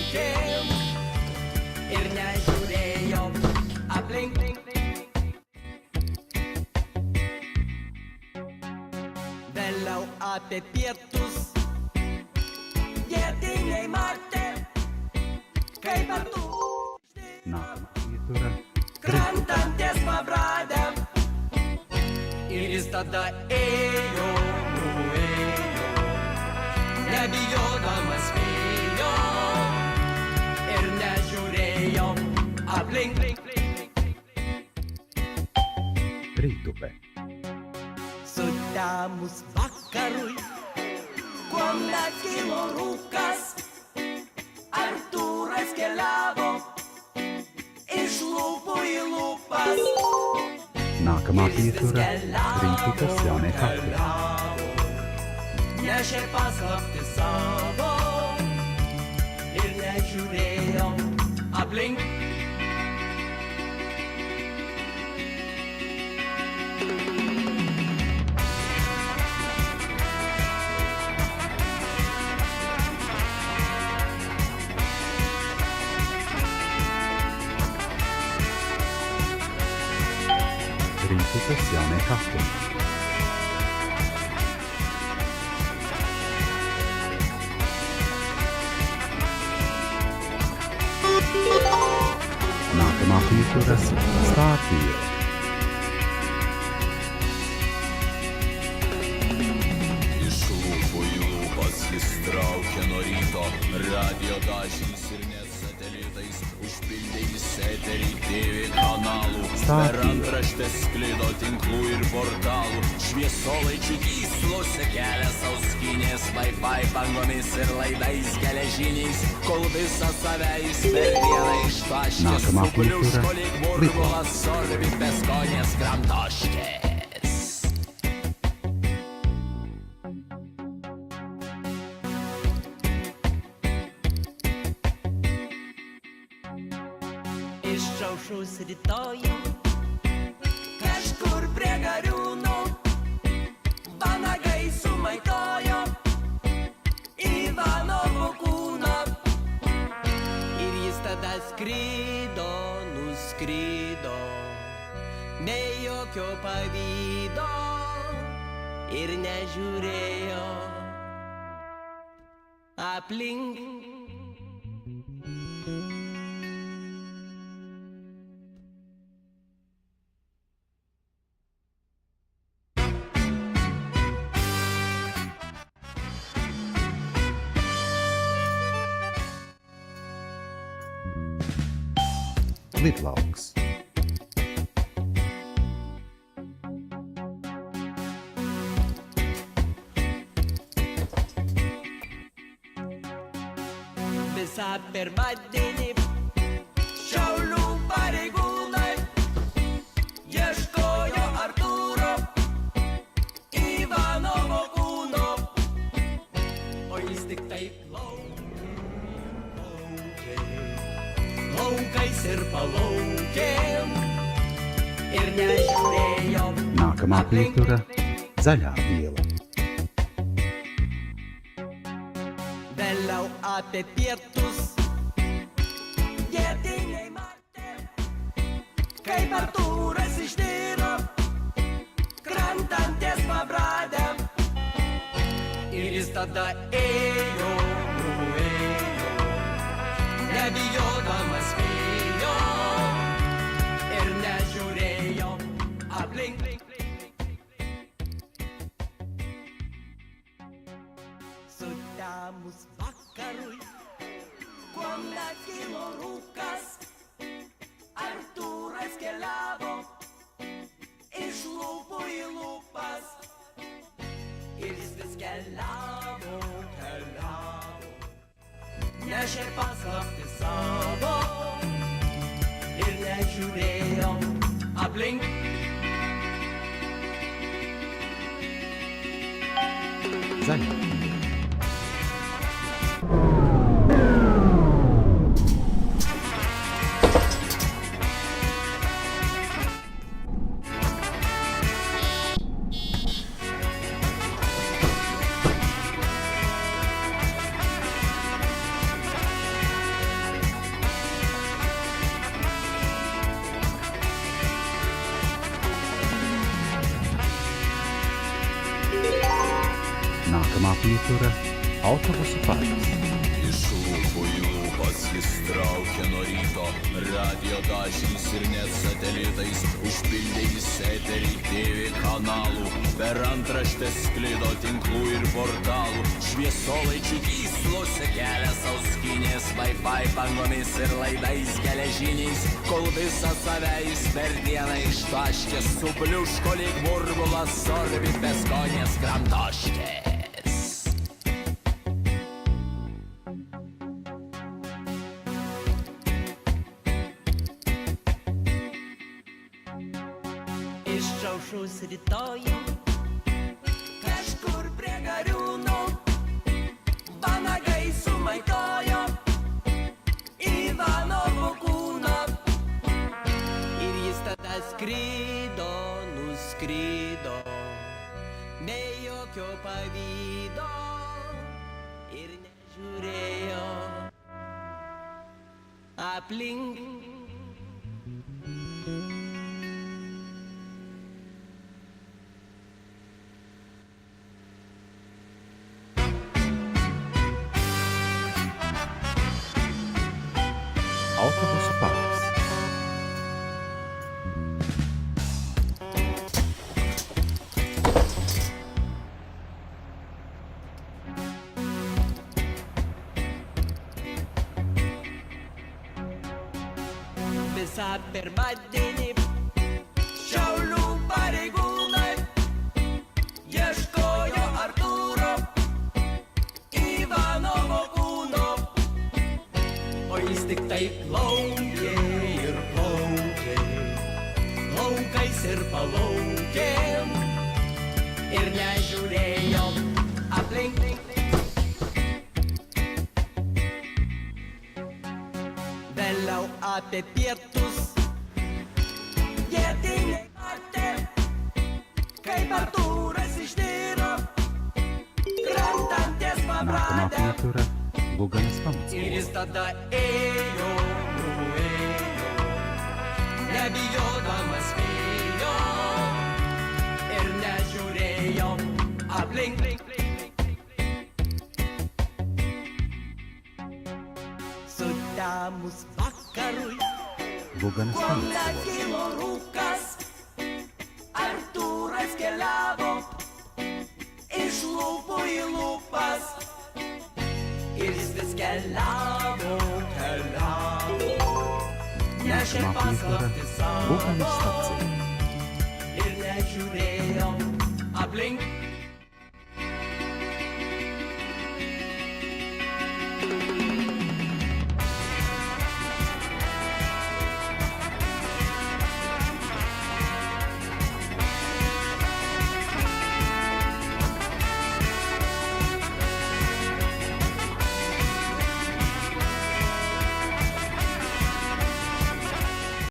laukėm ir nežiūrėjom aplink. Vėliau apie pietus vietiniai matė, kaip artų krantanties pabradę. Ir jis tada ėjo, nebijodamas vėjo ir nežiūrėjo aplink. Rytupė. Sutemus vakarui, kuomet kilo rūkas, Artūras keliavo iš lūpų į lūpas. Nākamā pietura - Rītupes jaunie kakli. Nešė paslapti savo ir nežiūrėjo aplink. Rītupes jaunie kakli. Nākamā pietura - Stātviela. Iš lūpų į lūpas jis traukia nuo ryto, radio dažnis ir net satelitais užpildė į eterį TV kanalų. Per antraštės sklido tinklų ir portalų, šviesolaidžių gyslose kelia sauskinės, Wi-Fi bangomis ir laidais geležiniais, kol visą save jis per dieną ištaškės, subliuško lyg burbulas sorbit beskonės kramtoškės. Išaušus rytojų, kažkur prie Gariūnų, vanagai sumaitojo Ivanovo kūną. Ir jis tada skrido, nuskrido, be jokio pavydo ir nežiūrėjo aplink. Lidlauks. Visą pirmadienį Šiaulių pareigūnai ieškojo Artūro Ivanovo kūno, o jis tik taip laukais ir palaukėm ir nežiūrėjo. Nākamā pietura - Zaļā iela. Vėliau apie pietus vietiniai matė, kaip Artūras išniro krantanties pabradę. Ir jis tada ėjo, nebijodamas vėjo ir nežiūrėjo aplink. Sutemus vakarui, kuomet kilo rūkas, Artūras keliavo iš lūpų į lūpas. Ir jis vis keliavo, nešė paslapti savo ir nežiūrėjo aplink. Zaļā iela. Liekama apytura autobusų parkas. Iš lūpų į lūpas jis traukia nuo ryto, radio dažniais ir net satelitais užpildė jis eterį TV kanalų, per antraštės sklido tinklų ir portalų, šviesolaičių gyslose kelias auskinės, Wi-Fi bangomis ir laidais geležiniais, kol visą save jis per dieną ištaškė, subliuško lyg burbulas sorbit beskonės kramtoškės. Išaušus rytojų, kažkur prie Gariūnų, vanagai sumaitojo Ivanovo kūną. Ir jis tada skrido, nuskrido, be jokio pavydo ir nežiūrėjo aplink. Autobusų parkas. Visą pirmadienį Šiaulių pareigūnai ieškojo Artūro Ivanovo kūno, o jis tik tai plaukė ir plaukė, laukais ir palaukėm ir nežiūrėjo aplink. Vėliau apie pietus vietiniai matė, kaip Artūras išniro, krantanties Liekama pabradė. apytura Guganas Ir Pamackovas. jis tada ėjo, nebijodamas vėjo ir nežiūrėjo aplink. Sutemus vakarui, Guganas kuomet Pamackovas. kilo rūkas, Artūras keliavo iš lūpų į lūpas. Ir jis vis keliavo, Liekama nešė apytura paslaptį savo. Guganas stacija.